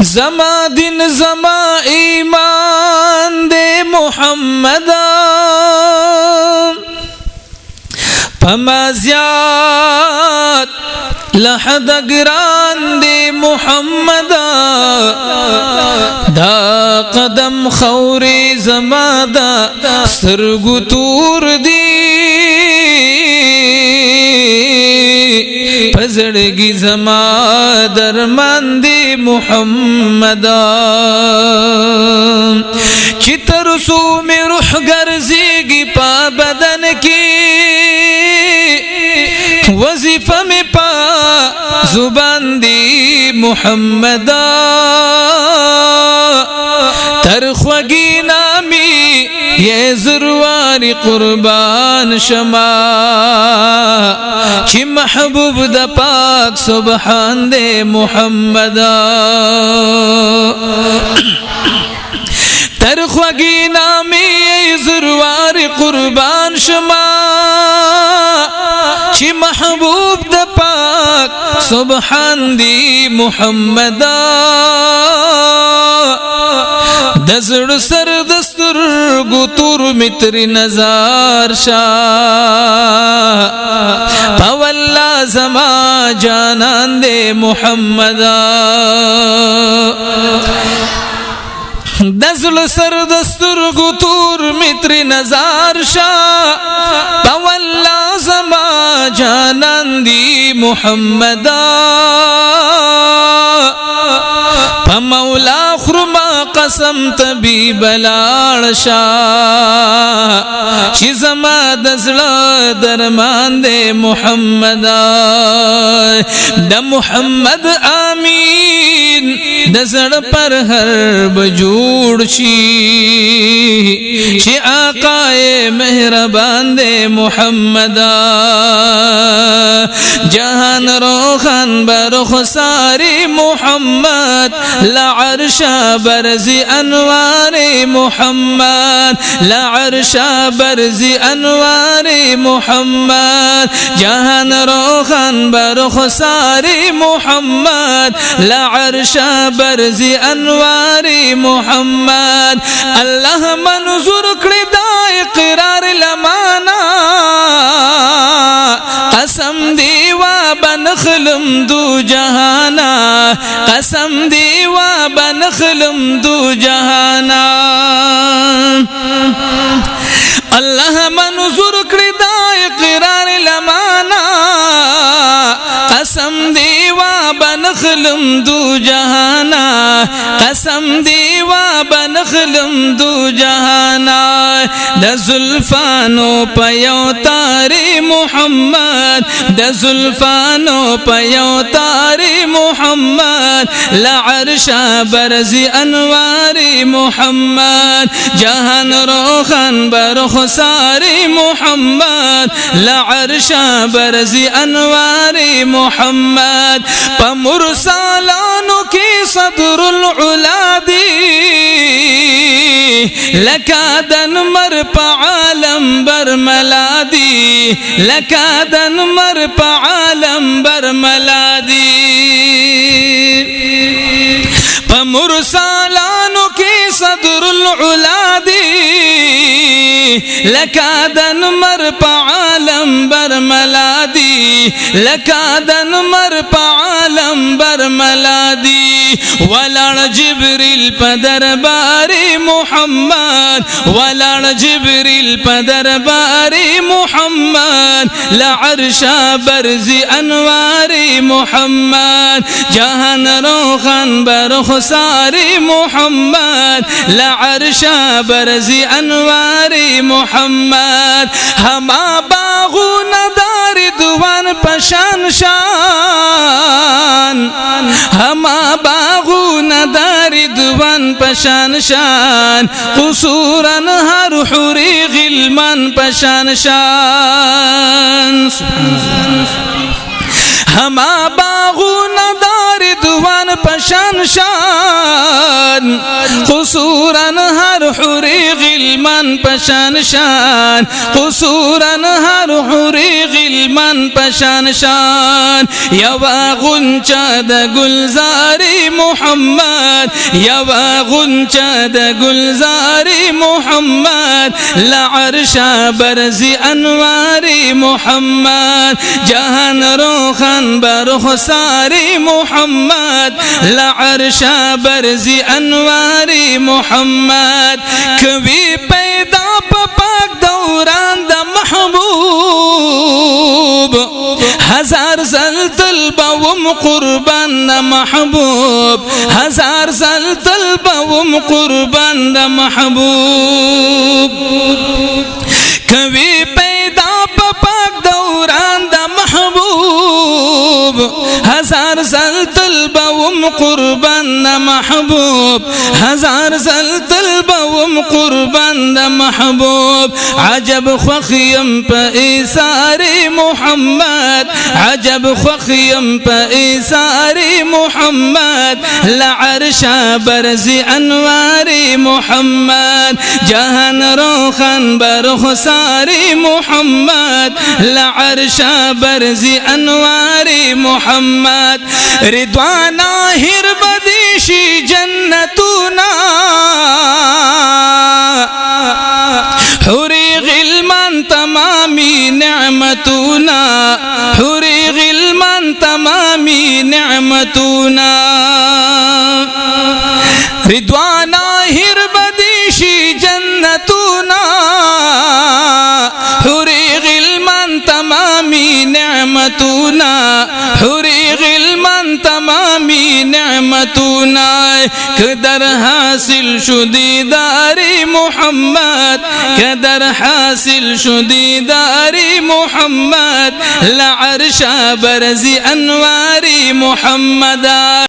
زما دین زما ایمان دے محمد پمازیات لحد گران دے محمد دا قدم خوری زما دا سترگو تور دی پزڑگی زما درمان دی محمد چی ترسوم روح گرزیگی پا بدن کی وظیفہ میں پا زبان دی محمد ترخوگی نامی یہ زرواری قربان شما چی محبوب دا پاک سبحان دے محمد ترخوگی نامی یہ زرواری قربان شما چی محبوب دا پاک سبحان دی محمد دزڑ سر دستر گتور متر نظار شاہ پاواللہ زما جانان دے محمد دزل سر دستر گتور متر نظار شاہ پاواللہ زما جانان دی محمد مولا خرما قسم تبی بلاڑ شاہ چی زما دزلا درمان دے محمد دا محمد آمین دزڑ پر ہر بجوڑ شی چی آقائے مہربان دے محمد جہان روخان برخ ساری محمد لعرش برز انوار محمد لعرش برز انوار محمد جہان روخان برخ ساری محمد لعرش برز انوار محمد اللہ منظور کړی دا اقرار لمانا قسم دی و بنخلم دو جہانا قسم دی و بنخلم دو جہانا اللہ منظور کړی دا اقرار لمانا قسم دی و بنخلم دو جہانا قسم دی و بنخلم دو جہانا دا زلفانو پیو تاری محمد دا زلفانو پیو تاری محمد لعرش برز انوار محمد جہان روخان برخ ساری محمد لعرش برز انوار محمد پمرسالانو کی صدر العلادی لکادن مر پا عالم برملادی لکادن مر پا عالم برملادی پمرسالانو کی صدر العلادی لکادن مر پا عالم برملادی لکادن مر پا عالم برملادی ولڑ جبریل پدر باری محمد ولڑ جبریل پدر باری محمد لعرش برز انوار محمد جہان روخان برخ ساری محمد لعرش برز انوار محمد ہما باغون دار دوان پشان شان ہما باغون دار دوان پشان شان قصورن ہر حوری غلمان پشان شان ہما باغون دار رضوان پشان شان قصورن هر حوری غلمان پشان شان قصورن هر حوری غلمان پشان شان یوا غنچا د گلزاری محمد یوا غنچا د گلزاری محمد لعرشا برزی انواری محمد جهان روخن برخساری محمد لعرشا برزی انواری محمد کبھی پیدا پاک دوران دا محبوب ہزار زلزل بوم قربان دا محبوب ہزار زلزل بوم قربان دا محبوب کبھی پیدا پاک دوران دا محبوب ہزار زلزل بوم قربان دا محبوب ہزار زلزل بوم قربان دا محبوب عجب خوخیم پا ایساری محمد عجب خوخیم پا ایساری محمد لعرشا برزی انواری محمد جہان روخن برخساری محمد لعرشا برزی انواری محمد رضوانا ہر بدیشی جنتونا حوری غلمان تمامی نعمتونا حوری غلمان تمامی نعمتونا رضوانا ہر بدیشی جنتونا حوری غلمان تمامی نعمتونا حوری غلمان تمامی نعمتونا قدر حاصل شدیداری محمد قدر حاصل شدیداری محمد لعرشا برزی انواری محمد